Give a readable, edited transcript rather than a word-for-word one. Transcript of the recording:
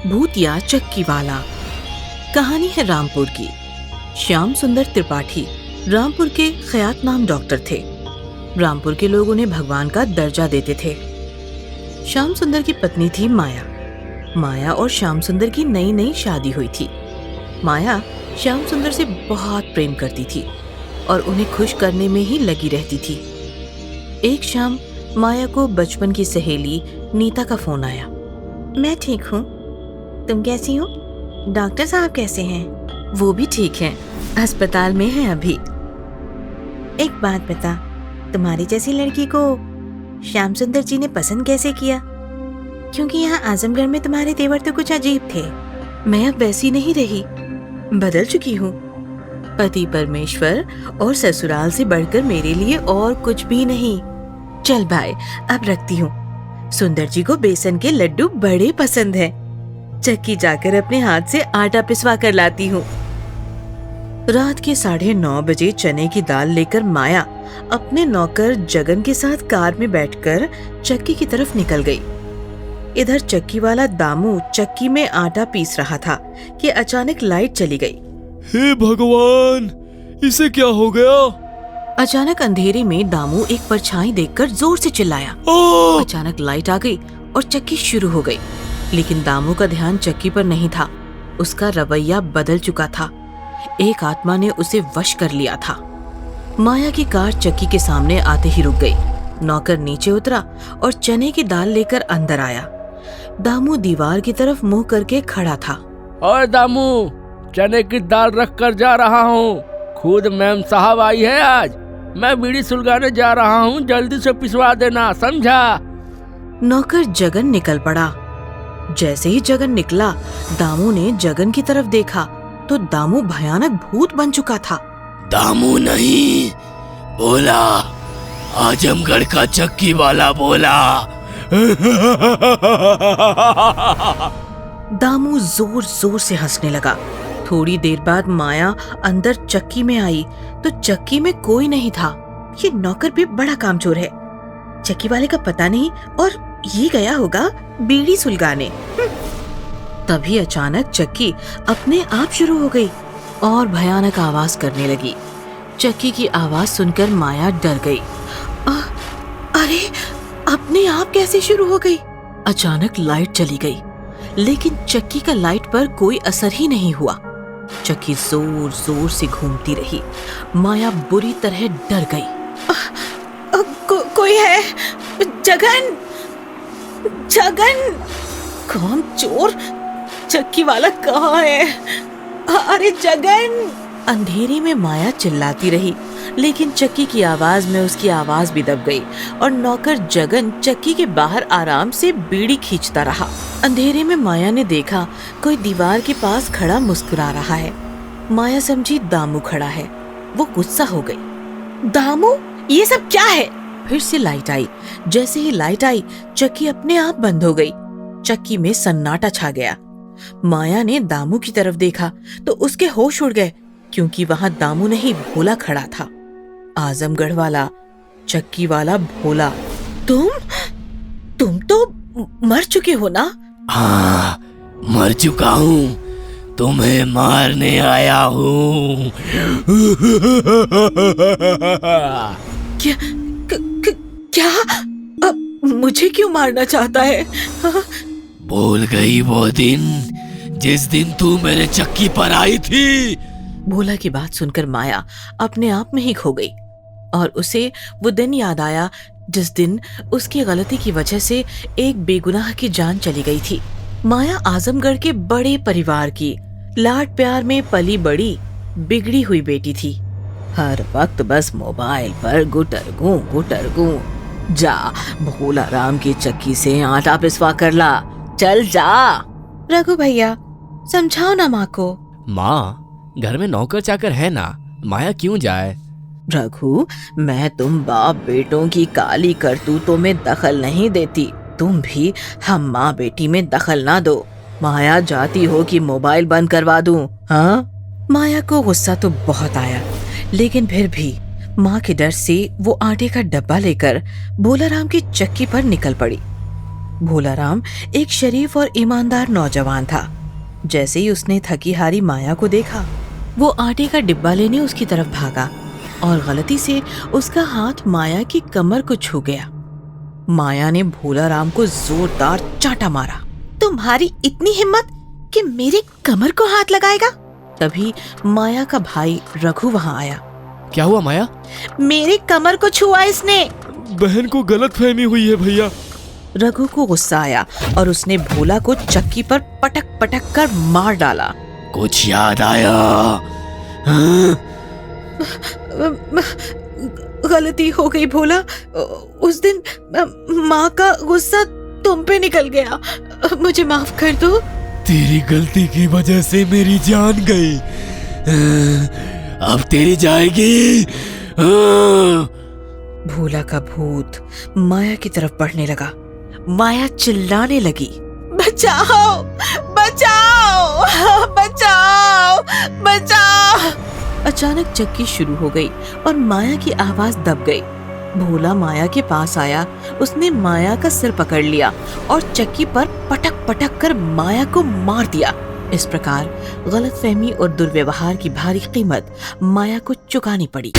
भूतिया चक्की वाला। कहानी है रामपुर की। श्याम सुंदर त्रिपाठी रामपुर के खयात नाम डॉक्टर थे। रामपुर के लोग उन्हें भगवान का दर्जा देते थे। श्याम सुंदर की पत्नी थी माया। माया और श्याम सुंदर की नई नई शादी हुई थी। माया श्याम सुंदर से बहुत प्रेम करती थी और उन्हें खुश करने में ही लगी रहती थी। एक शाम माया को बचपन की सहेली नीता का फोन आया। मैं ठीक हूँ, तुम कैसी हो? डॉक्टर साहब कैसे हैं? वो भी ठीक हैं, अस्पताल में हैं अभी। एक बात बता, तुम्हारी जैसी लड़की को श्याम सुंदर जी ने पसंद कैसे किया? क्योंकि यहाँ आजमगढ़ में तुम्हारे तेवर तो कुछ अजीब थे। मैं अब वैसी नहीं रही, बदल चुकी हूँ। पति परमेश्वर और ससुराल से बढ़कर मेरे लिए और कुछ भी नहीं। चल भाई, अब रखती हूँ। सुंदर जी को बेसन के लड्डू बड़े पसंद हैं। चक्की जाकर अपने हाथ से आटा पिसवा कर लाती हूँ। रात के 9:30 बजे चने की दाल लेकर माया अपने नौकर जगन के साथ कार में बैठकर चक्की की तरफ निकल गई। इधर चक्की वाला दामू चक्की में आटा पीस रहा था कि अचानक लाइट चली गई। हे भगवान, इसे क्या हो गया? अचानक अंधेरे में दामू एक परछाई देखकर जोर से चिल्लाया। अचानक लाइट आ गई और चक्की शुरू हो गई। लेकिन दामू का ध्यान चक्की पर नहीं था। उसका रवैया बदल चुका था। एक आत्मा ने उसे वश कर लिया था। माया की कार चक्की के सामने आते ही रुक गई। नौकर नीचे उतरा और चने की दाल लेकर अंदर आया। दामू दीवार की तरफ मुंह करके खड़ा था। और दामू, चने की दाल रख कर जा रहा हूँ। खुद मैम साहब आई है आज। मैं बीड़ी सुलगाने जा रहा हूँ, जल्दी से पिसवा देना, समझा? नौकर जगन निकल पड़ा। जैसे ही जगन निकला, दामू ने जगन की तरफ देखा तो दामू भयानक भूत बन चुका था। दामू नहीं बोला, आजमगढ़ का चक्की वाला बोला। दामू जोर जोर से हंसने लगा। थोड़ी देर बाद माया अंदर चक्की में आई तो चक्की में कोई नहीं था। ये नौकर भी बड़ा कामचोर है। चक्की वाले का पता नहीं और ये गया होगा बीड़ी सुलगाने। तभी अचानक चक्की अपने आप शुरू हो गई और भयानक आवाज करने लगी। चक्की की आवाज सुनकर माया डर गई। अरे, अपने आप कैसे शुरू हो गई? अचानक लाइट चली गई, लेकिन चक्की का लाइट पर कोई असर ही नहीं हुआ। चक्की जोर जोर से घूमती रही। माया बुरी तरह डर गई। कोई है? जगन, जगन! कौन चोर? चक्की वाला कहाँ है? अरे जगन! अंधेरे में माया चिल्लाती रही, लेकिन चक्की की आवाज में उसकी आवाज भी दब गई और नौकर जगन चक्की के बाहर आराम से बीड़ी खींचता रहा। अंधेरे में माया ने देखा कोई दीवार के पास खड़ा मुस्कुरा रहा है। माया समझी दामू खड़ा है। वो गुस्सा हो गई। दामू, ये सब क्या है? फिर से लाइट आई। जैसे ही लाइट आई, चक्की अपने आप बंद हो गई। चक्की में सन्नाटा छा गया। माया ने दामू की तरफ देखा तो उसके होश उड़ गए, क्योंकि वहाँ दामू नहीं, भोला खड़ा था। आजमगढ़ वाला, चक्की वाला भोला। तुम तो मर चुके हो ना? हाँ, मर चुका हूँ। तुम्हें मारने आया हूँ। क्या? मुझे क्यों मारना चाहता है? भूल गई वो दिन, जिस दिन तू मेरे चक्की पर आई थी? भोला की बात सुनकर माया अपने आप में ही खो गई और उसे वो दिन याद आया जिस दिन उसकी गलती की वजह से एक बेगुनाह की जान चली गई थी। माया आजमगढ़ के बड़े परिवार की लाड प्यार में पली बड़ी बिगड़ी हुई बेटी थी। हर वक्त बस मोबाइल पर गुटर गू। जा भोला राम की चक्की से आटा पिसवा कर ला, चल जा। रघु भैया, समझाओ ना माँ को। माँ, घर में नौकर चाकर है ना, माया क्यों जाए? रघु, मैं तुम बाप बेटों की काली करतूतों में दखल नहीं देती। तुम भी हम माँ बेटी में दखल ना दो। माया जाती हो कि मोबाइल बंद करवा दूं? हाँ? माया को गुस्सा तो बहुत आया, लेकिन फिर भी माँ के डर से वो आटे का डब्बा लेकर भोलाराम की चक्की पर निकल पड़ी। भोलाराम एक शरीफ और ईमानदार नौजवान था। जैसे ही उसने थकी हारी माया को देखा, वो आटे का डिब्बा लेने उसकी तरफ भागा और गलती से उसका हाथ माया की कमर को छू गया। माया ने भोलाराम को जोरदार चांटा मारा। तुम्हारी इतनी हिम्मत कि मेरे कमर को हाथ लगाएगा? तभी माया का भाई रघु वहां आया। क्या हुआ माया? मेरे कमर को छुआ इसने। बहन को गलत फहमी हुई है भैया। रघु को गुस्सा आया और उसने भोला को चक्की पर पटक पटक कर मार डाला। कुछ याद आया? हाँ? गलती हो गई भोला। उस दिन माँ का गुस्सा तुम पे निकल गया। मुझे माफ कर दो। तेरी गलती की वजह से मेरी जान गई, अब तेरी जाएगी। भोला का भूत माया की तरफ बढ़ने लगा। माया चिल्लाने लगी, बचाओ बचाओ बचाओ बचाओ। अचानक चक्की शुरू हो गई और माया की आवाज दब गई। भोला माया के पास आया। उसने माया का सिर पकड़ लिया और चक्की पर पटक पटक कर माया को मार दिया। इस प्रकार गलतफहमी और दुर्व्यवहार की भारी कीमत माया को चुकानी पड़ी।